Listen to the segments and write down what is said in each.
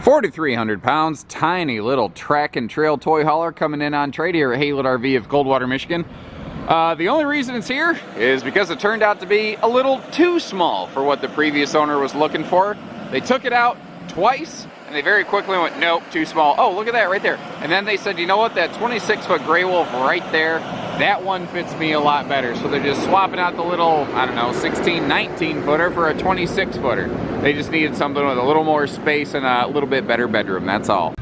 4,300 pounds, tiny little track and trail toy hauler coming in on trade here at Haylet RV of Coldwater, Michigan. The only reason it's here is because it turned out to be a little too small for what the previous owner was looking for. They took it out twice and they very quickly went, nope, too small. Oh, look at that right there. And then they said, you know what, that 26-foot Gray Wolf right there, that one fits me a lot better. So they're just swapping out the little, I don't know, 16, 19-footer for a 26-footer. They just needed something with a little more space and a little bit better bedroom, that's all.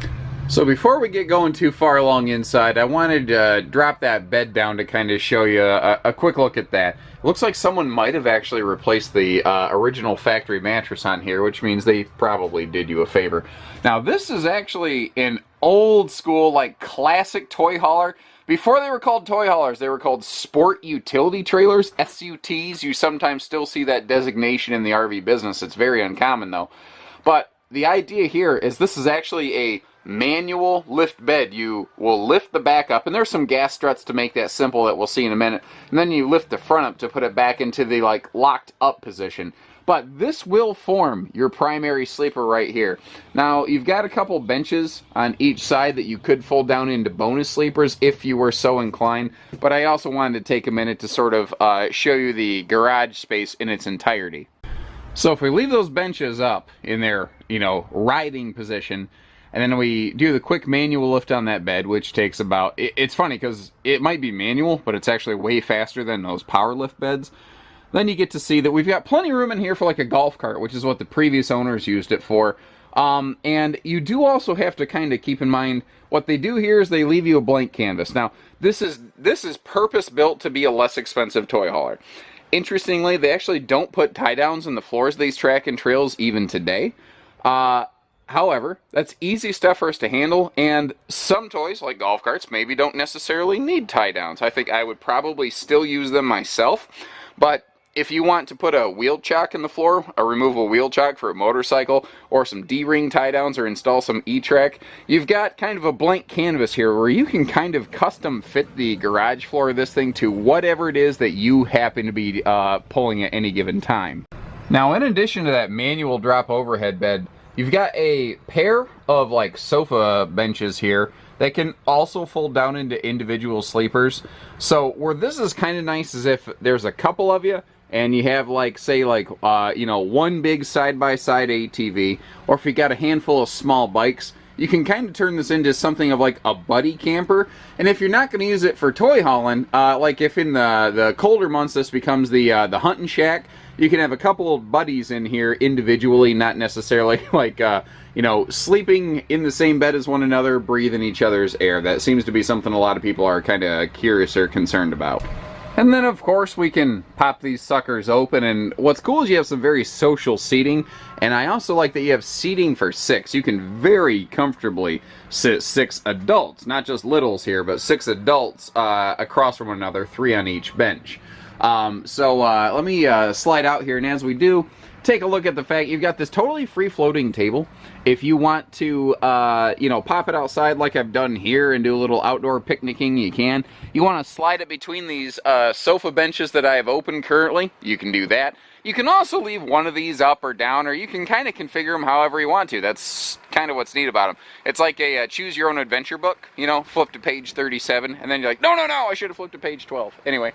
So before we get going too far along inside, I wanted to drop that bed down to kind of show you a quick look at that. It looks like someone might have actually replaced the original factory mattress on here, which means they probably did you a favor. Now this is actually an old school, like classic toy hauler. Before they were called toy haulers, they were called sport utility trailers, SUTs. You sometimes still see that designation in the RV business. It's very uncommon though. But the idea here is this is actually a manual lift bed. You will lift the back up, and there's some gas struts to make that simple that we'll see in a minute, and then you lift the front up to put it back into the like locked up position. But this will form your primary sleeper right here. Now you've got a couple benches on each side that you could fold down into bonus sleepers if you were so inclined, but I also wanted to take a minute to sort of show you the garage space in its entirety. So if we leave those benches up in their, you know, riding position, and then we do the quick manual lift on that bed, which takes about, it's funny because it might be manual, but it's actually way faster than those power lift beds. Then you get to see that we've got plenty of room in here for like a golf cart, which is what the previous owners used it for. And you do also have to kind of keep in mind, what they do here is they leave you a blank canvas. Now, this is purpose built to be a less expensive toy hauler. Interestingly, they actually don't put tie downs in the floors of these track and trails even today. However, that's easy stuff for us to handle, and some toys, like golf carts, maybe don't necessarily need tie downs. I think I would probably still use them myself, but if you want to put a wheel chock in the floor, a removable wheel chock for a motorcycle, or some D-ring tie downs, or install some E-track, you've got kind of a blank canvas here where you can kind of custom fit the garage floor of this thing to whatever it is that you happen to be pulling at any given time. Now, in addition to that manual drop overhead bed, you've got a pair of like sofa benches here that can also fold down into individual sleepers. So where this is kind of nice is if there's a couple of you and you have like, say like, you know, one big side-by-side ATV, or if you got a handful of small bikes, you can kind of turn this into something of like a buddy camper. And if you're not going to use it for toy hauling, like if in the colder months this becomes the hunting shack, you can have a couple of buddies in here individually, not necessarily like, you know, sleeping in the same bed as one another, breathing each other's air. That seems to be something a lot of people are kind of curious or concerned about. And then, of course, we can pop these suckers open, and what's cool is you have some very social seating, and I also like that you have seating for 6. You can very comfortably sit 6 adults, not just littles here, but 6 adults across from one another, 3 on each bench. Let me slide out here, and as we do, take a look at the fact you've got this totally free-floating table. If you want to, you know, pop it outside like I've done here and do a little outdoor picnicking, you can. You want to slide it between these sofa benches that I have open currently, you can do that. You can also leave one of these up or down, or you can kind of configure them however you want to. That's kind of what's neat about them. It's like a choose your own adventure book, you know, flip to page 37, and then you're like, no, I should have flipped to page 12. Anyway,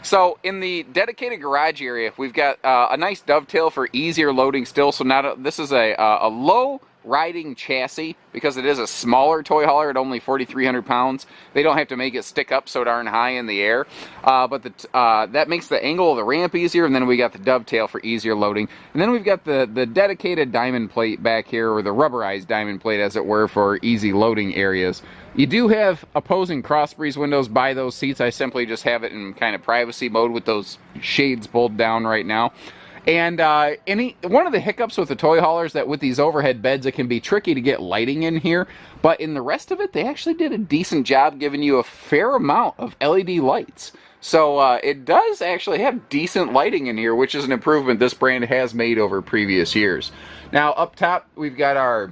so in the dedicated garage area, we've got a nice dovetail for easier loading still. So now this is a low riding chassis because it is a smaller toy hauler at only 4,300 pounds. They don't have to make it stick up so darn high in the air, but that makes the angle of the ramp easier, and then we got the dovetail for easier loading, and then we've got the dedicated diamond plate back here, or the rubberized diamond plate as it were, for easy loading areas. You do have opposing cross breeze windows by those seats. I simply just have it in kind of privacy mode with those shades pulled down right now. And one of the hiccups with the toy haulers that with these overhead beds, it can be tricky to get lighting in here. But in the rest of it, they actually did a decent job giving you a fair amount of LED lights. So it does actually have decent lighting in here, which is an improvement this brand has made over previous years. Now up top, we've got our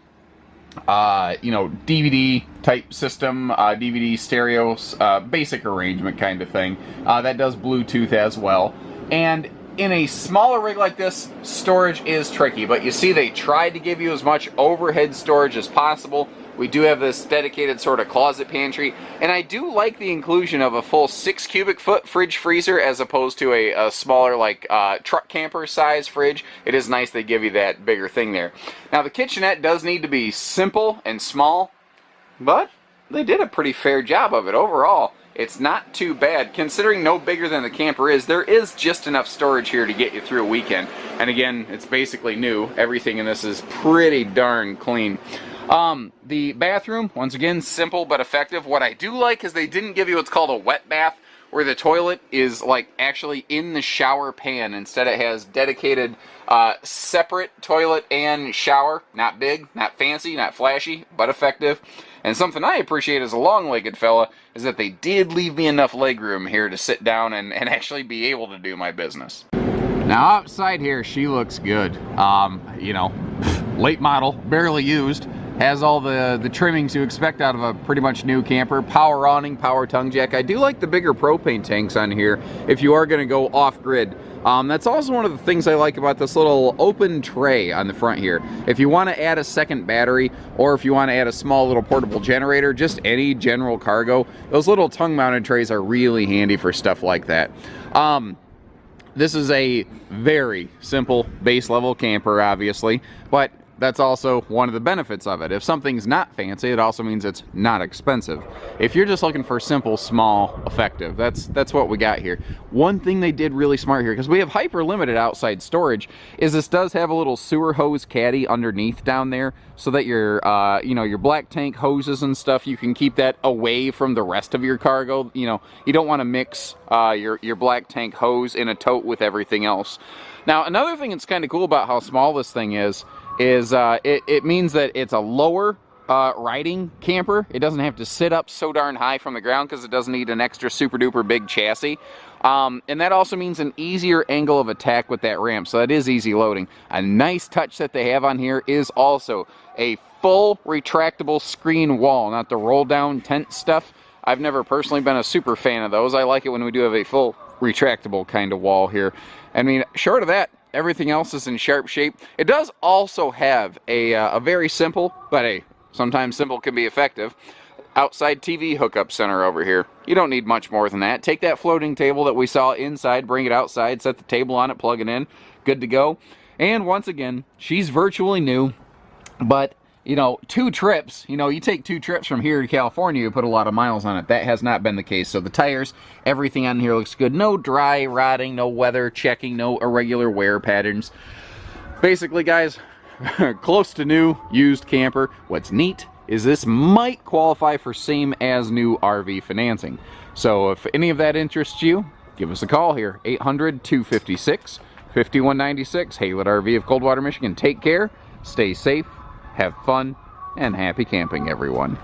you know, DVD type system, DVD stereos, basic arrangement kind of thing. That does Bluetooth as well. And in a smaller rig like this, storage is tricky, but you see they tried to give you as much overhead storage as possible. We do have this dedicated sort of closet pantry, and I do like the inclusion of a full 6 cubic foot fridge freezer as opposed to a smaller, like, truck camper size fridge. It is nice they give you that bigger thing there. Now, the kitchenette does need to be simple and small, but they did a pretty fair job of it overall. It's not too bad. Considering no bigger than the camper is, there is just enough storage here to get you through a weekend. And again, it's basically new. Everything in this is pretty darn clean. The bathroom, once again, simple but effective. What I do like is they didn't give you what's called a wet bath, where the toilet is like actually in the shower pan. Instead it has dedicated separate toilet and shower. Not big, not fancy, not flashy, but effective. And something I appreciate as a long-legged fella is that they did leave me enough leg room here to sit down and actually be able to do my business. Now outside here, she looks good. You know, late model, barely used. Has all the trimmings you expect out of a pretty much new camper. Power awning, power tongue jack. I do like the bigger propane tanks on here if you are going to go off-grid. That's also one of the things I like about this little open tray on the front here. If you want to add a second battery, or if you want to add a small little portable generator, just any general cargo, those little tongue-mounted trays are really handy for stuff like that. This is a very simple base-level camper, obviously, but that's also one of the benefits of it. If something's not fancy, it also means it's not expensive. If you're just looking for simple, small, effective, that's what we got here. One thing they did really smart here, because we have hyper limited outside storage, is this does have a little sewer hose caddy underneath down there, so that your you know, your black tank hoses and stuff, you can keep that away from the rest of your cargo. You know, you don't want to mix your black tank hose in a tote with everything else. Now, another thing that's kind of cool about how small this thing is it means that it's a lower riding camper. It doesn't have to sit up so darn high from the ground because it doesn't need an extra super duper big chassis. And that also means an easier angle of attack with that ramp, so that is easy loading. A nice touch that they have on here is also a full retractable screen wall, not the roll down tent stuff. I've never personally been a super fan of those. I like it when we do have a full retractable kind of wall here. I mean, short of that, everything else is in sharp shape. It does also have a very simple, but sometimes simple can be effective, outside TV hookup center over here. You don't need much more than that. Take that floating table that we saw inside, bring it outside, set the table on it, plug it in, good to go. And once again, she's virtually new, but you know, 2 trips, you know, you take 2 trips from here to California, you put a lot of miles on it. That has not been the case. So the tires, everything on here looks good. No dry rotting, no weather checking, no irregular wear patterns. Basically, guys, close to new, used camper. What's neat is this might qualify for same as new RV financing. So if any of that interests you, give us a call here, 800-256-5196, Haylett RV of Coldwater, Michigan. Take care, stay safe, have fun, and happy camping, everyone.